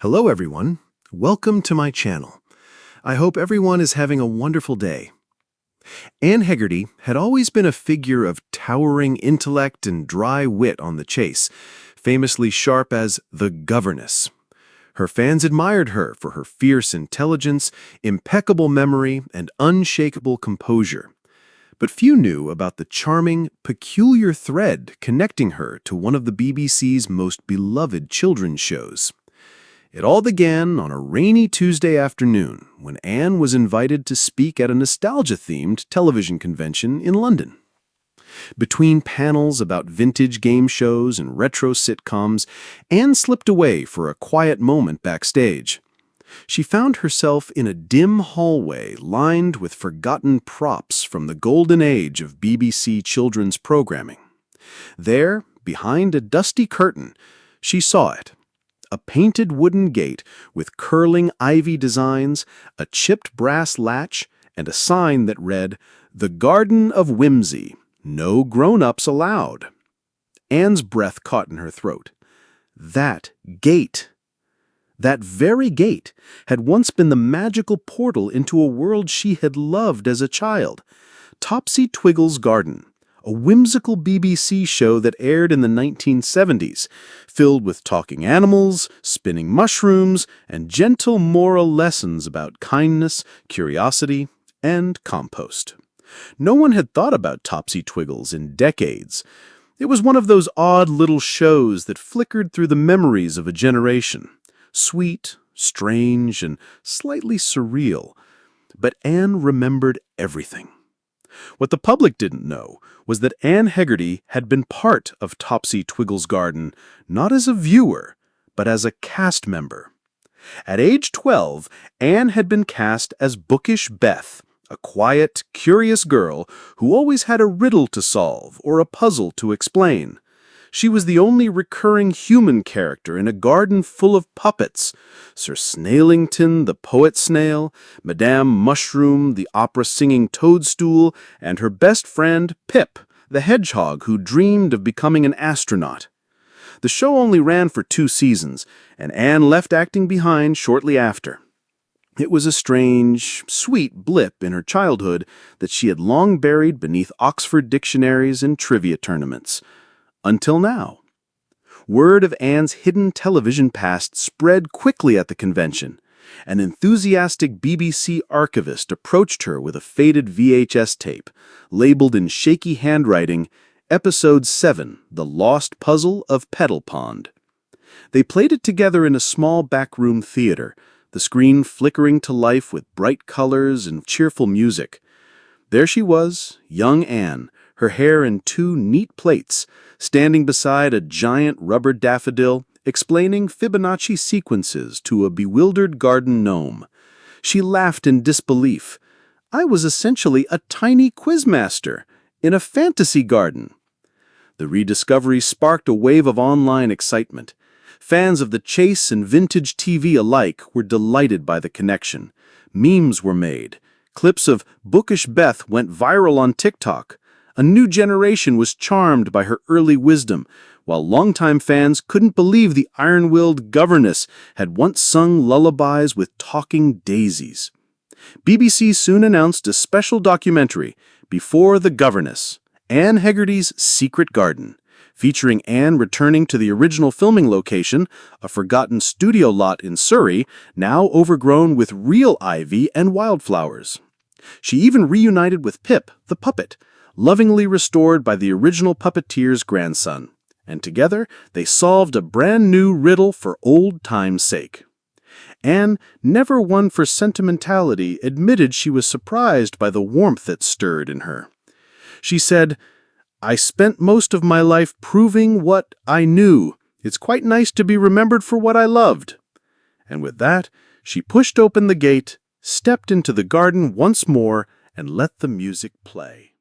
Hello everyone, welcome to my channel. I hope everyone is having a wonderful day. Anne Hegerty had always been a figure of towering intellect and dry wit on the chase, famously sharp as the governess. Her fans admired her for her fierce intelligence, impeccable memory, and unshakable composure. But few knew about the charming, peculiar thread connecting her to one of the BBC's most beloved children's shows. It all began on a rainy Tuesday afternoon when Anne was invited to speak at a nostalgia-themed television convention in London. Between panels about vintage game shows and retro sitcoms, Anne slipped away for a quiet moment backstage. She found herself in a dim hallway lined with forgotten props from the golden age of BBC children's programming. There, behind a dusty curtain, she saw it. A painted wooden gate with curling ivy designs, a chipped brass latch, and a sign that read, "The Garden of Whimsy. No grown-ups allowed." Anne's breath caught in her throat. That gate! That very gate had once been the magical portal into a world she had loved as a child. Topsy Twiggle's Garden, a whimsical BBC show that aired in the 1970s, filled with talking animals, spinning mushrooms, and gentle moral lessons about kindness, curiosity, and compost. No one had thought about Topsy Twiggles in decades. It was one of those odd little shows that flickered through the memories of a generation. Sweet, strange, and slightly surreal. But Anne remembered everything. What the public didn't know was that Anne Hegerty had been part of Topsy Twiggle's Garden, not as a viewer, but as a cast member. At age 12, Anne had been cast as Bookish Beth, a quiet, curious girl who always had a riddle to solve or a puzzle to explain. She was the only recurring human character in a garden full of puppets: Sir Snailington, the poet snail, Madame Mushroom, the opera-singing toadstool, and her best friend, Pip, the hedgehog who dreamed of becoming an astronaut. The show only ran for 2 seasons, and Anne left acting behind shortly after. It was a strange, sweet blip in her childhood that she had long buried beneath Oxford dictionaries and trivia tournaments. Until now. Word of Anne's hidden television past spread quickly at the convention. An enthusiastic BBC archivist approached her with a faded VHS tape, labeled in shaky handwriting, Episode 7, The Lost Puzzle of Petal Pond. They played it together in a small backroom theater, the screen flickering to life with bright colors and cheerful music. There she was, young Anne, her hair in 2 neat plaits, standing beside a giant rubber daffodil, explaining Fibonacci sequences to a bewildered garden gnome. She laughed in disbelief. I was essentially a tiny quizmaster in a fantasy garden. The rediscovery sparked a wave of online excitement. Fans of the chase and vintage TV alike were delighted by the connection. Memes were made. Clips of Bookish Beth went viral on TikTok. A new generation was charmed by her early wisdom, while longtime fans couldn't believe the iron-willed governess had once sung lullabies with talking daisies. BBC soon announced a special documentary, Before the Governess, Anne Hegerty's Secret Garden, featuring Anne returning to the original filming location, a forgotten studio lot in Surrey, now overgrown with real ivy and wildflowers. She even reunited with Pip, the puppet, lovingly restored by the original puppeteer's grandson, and together they solved a brand new riddle for old time's sake. Anne, never one for sentimentality, admitted she was surprised by the warmth that stirred in her. She said, "I spent most of my life proving what I knew. It's quite nice to be remembered for what I loved." And with that, she pushed open the gate, stepped into the garden once more, and let the music play.